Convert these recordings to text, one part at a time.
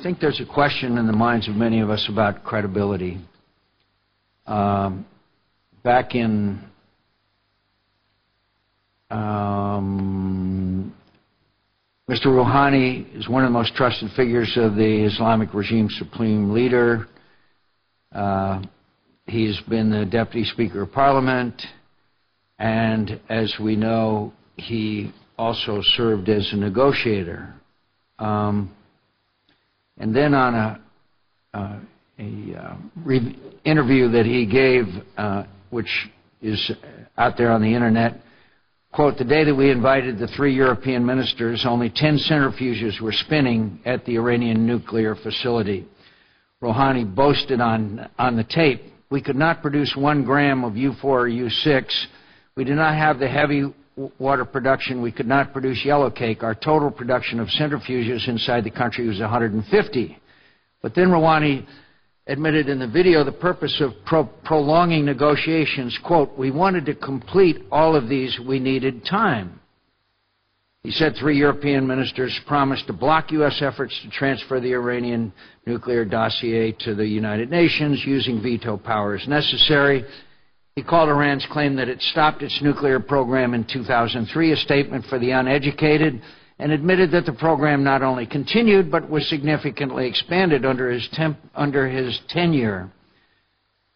think there's a question in the minds of many of us about credibility. Back in Mr. Rouhani is one of the most trusted figures of the Islamic regime supreme leader. He's been the Deputy Speaker of Parliament, and as we know, he also served as a negotiator. And then on interview that he gave, which is out there on the internet, quote, "The day that we invited the 3 European ministers, only 10 centrifuges were spinning at the Iranian nuclear facility." Rouhani boasted on the tape, "We could not produce 1 gram of U4 or U6. We did not have the heavy water production. We could not produce yellow cake. Our total production of centrifuges inside the country was 150. But then Rouhani admitted in the video the purpose of prolonging negotiations, quote, "We wanted to complete all of these. We needed time." He said 3 European ministers promised to block U.S. efforts to transfer the Iranian nuclear dossier to the United Nations using veto powers necessary. He called Iran's claim that it stopped its nuclear program in 2003 a statement for the uneducated, and admitted that the program not only continued but was significantly expanded under his tenure.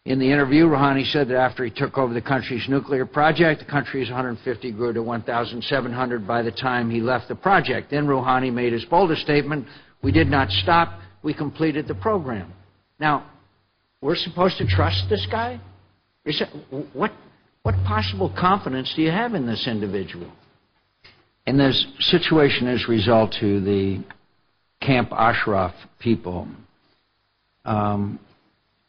In the interview, Rouhani said that after he took over the country's nuclear project, the country's 150 grew to 1,700 by the time he left the project. Then Rouhani made his boldest statement, "We did not stop, we completed the program." Now, we're supposed to trust this guy? What possible confidence do you have in this individual? And this situation as a result to the Camp Ashraf people.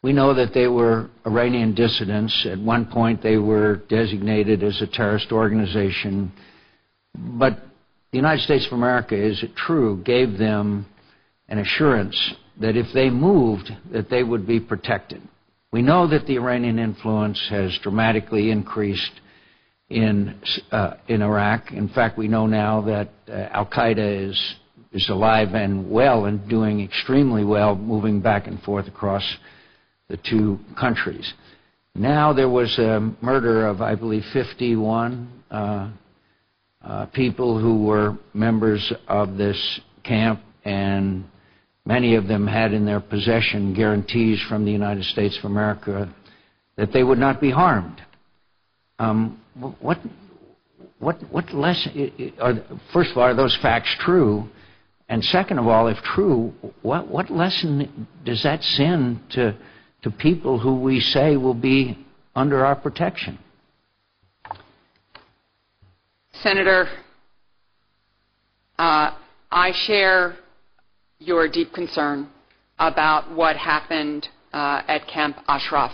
We know that they were Iranian dissidents. At one point they were designated as a terrorist organization. But the United States of America, is it true, gave them an assurance that if they moved, that they would be protected. We know that the Iranian influence has dramatically increased in Iraq. In fact, we know now that Al-Qaeda is alive and well and doing extremely well, moving back and forth across the 2 countries. Now there was a murder of, I believe, 51 people who were members of this camp, and many of them had in their possession guarantees from the United States of America that they would not be harmed. What lesson? First of all, are those facts true? And second of all, if true, what lesson does that send to people who we say will be under our protection? Senator, I share your deep concern about what happened at Camp Ashraf.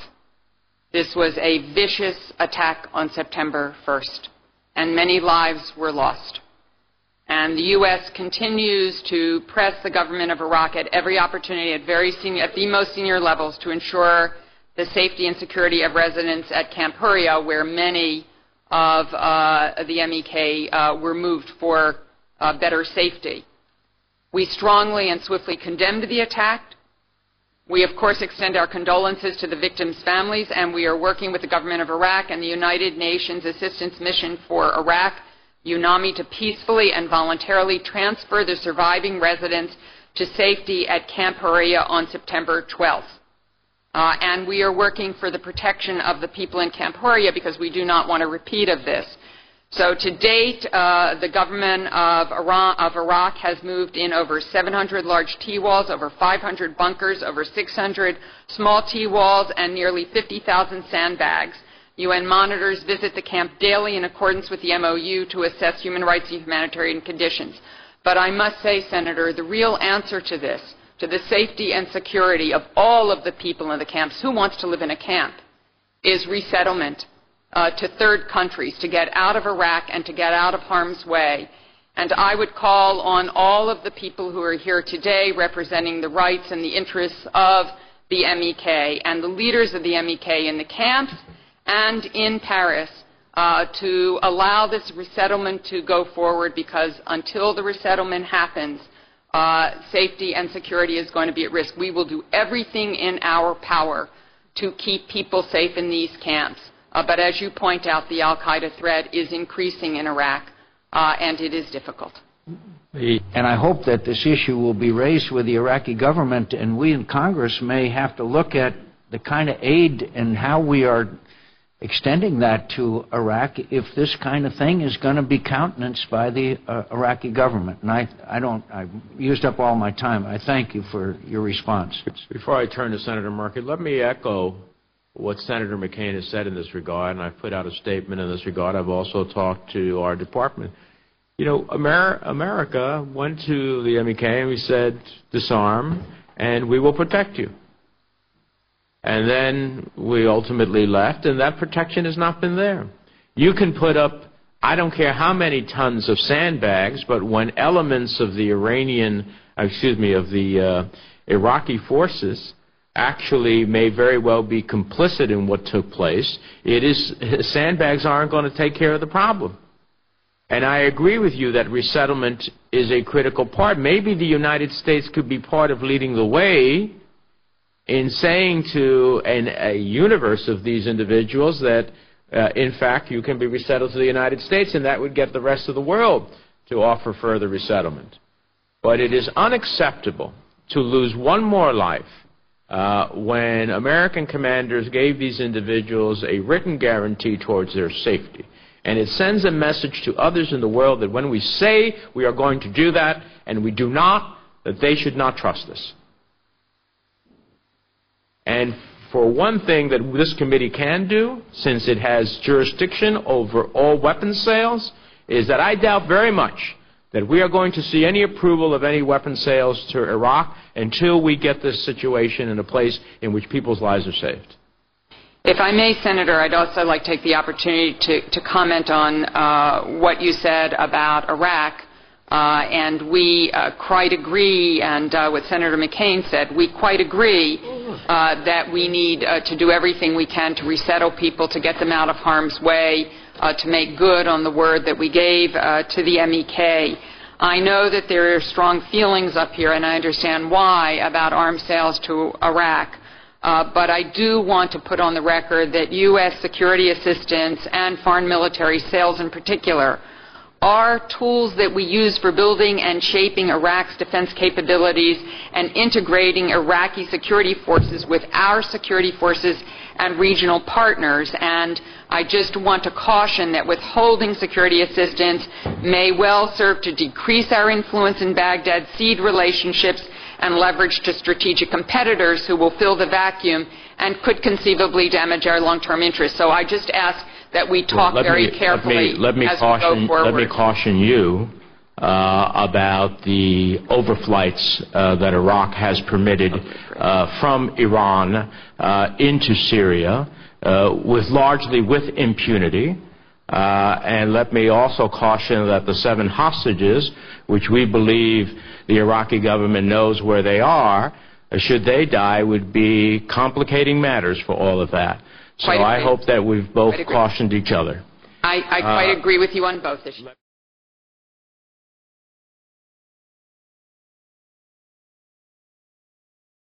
This was a vicious attack on September 1st, and many lives were lost. And the U.S. continues to press the government of Iraq at every opportunity at the most senior levels to ensure the safety and security of residents at Camp Huria, where many of the MEK were moved for better safety. We strongly and swiftly condemned the attack. We, of course, extend our condolences to the victims' families, and we are working with the government of Iraq and the United Nations Assistance Mission for Iraq, UNAMI, to peacefully and voluntarily transfer the surviving residents to safety at Camp Huria on September 12th. And we are working for the protection of the people in Camp Huria because we do not want a repeat of this. So to date, the government of Iraq has moved in over 700 large T-walls, over 500 bunkers, over 600 small T-walls, and nearly 50,000 sandbags. UN monitors visit the camp daily in accordance with the MOU to assess human rights and humanitarian conditions. But I must say, Senator, the real answer to this, to the safety and security of all of the people in the camps, who wants to live in a camp, is resettlement to third countries, to get out of Iraq and to get out of harm's way. And I would call on all of the people who are here today representing the rights and the interests of the MEK and the leaders of the MEK in the camps and in Paris to allow this resettlement to go forward, because until the resettlement happens, safety and security is going to be at risk. We will do everything in our power to keep people safe in these camps. But as you point out, the al-Qaeda threat is increasing in Iraq, and it is difficult. And I hope that this issue will be raised with the Iraqi government, and we in Congress may have to look at the kind of aid and how we are extending that to Iraq if this kind of thing is going to be countenanced by the Iraqi government. And I've used up all my time. I thank you for your response. Before I turn to Senator Murphy, let me echo what Senator McCain has said in this regard, and I've put out a statement in this regard. I've also talked to our department. You know, America went to the MEK and we said, disarm, and we will protect you. And then we ultimately left, and that protection has not been there. You can put up, I don't care how many tons of sandbags, but when elements of the Iraqi forces actually may very well be complicit in what took place, sandbags aren't going to take care of the problem. And I agree with you that resettlement is a critical part. Maybe the United States could be part of leading the way in saying to a universe of these individuals that, in fact, you can be resettled to the United States, and that would get the rest of the world to offer further resettlement. But it is unacceptable to lose one more life when American commanders gave these individuals a written guarantee towards their safety. And it sends a message to others in the world that when we say we are going to do that and we do not, that they should not trust us. And for one thing that this committee can do, since it has jurisdiction over all weapons sales, is that I doubt very much that we are going to see any approval of any weapons sales to Iraq until we get this situation in a place in which people's lives are saved. If I may, Senator, I'd also like to take the opportunity to comment on what you said about Iraq. And we quite agree, and what Senator McCain said, we quite agree that we need to do everything we can to resettle people, to get them out of harm's way, to make good on the word that we gave to the MEK. I know that there are strong feelings up here, and I understand why, about arms sales to Iraq. But I do want to put on the record that U.S. security assistance and foreign military sales in particular are tools that we use for building and shaping Iraq's defense capabilities and integrating Iraqi security forces with our security forces and regional partners. And I just want to caution that withholding security assistance may well serve to decrease our influence in Baghdad, seed relationships, and leverage to strategic competitors who will fill the vacuum and could conceivably damage our long-term interests. So I just ask that we talk very carefully as we go forward. Let me caution you about the overflights that Iraq has permitted from Iran into Syria, largely with impunity. And let me also caution that the 7 hostages, which we believe the Iraqi government knows where they are, should they die, would be complicating matters for all of that. So I hope that we've both cautioned each other. I quite agree with you on both issues.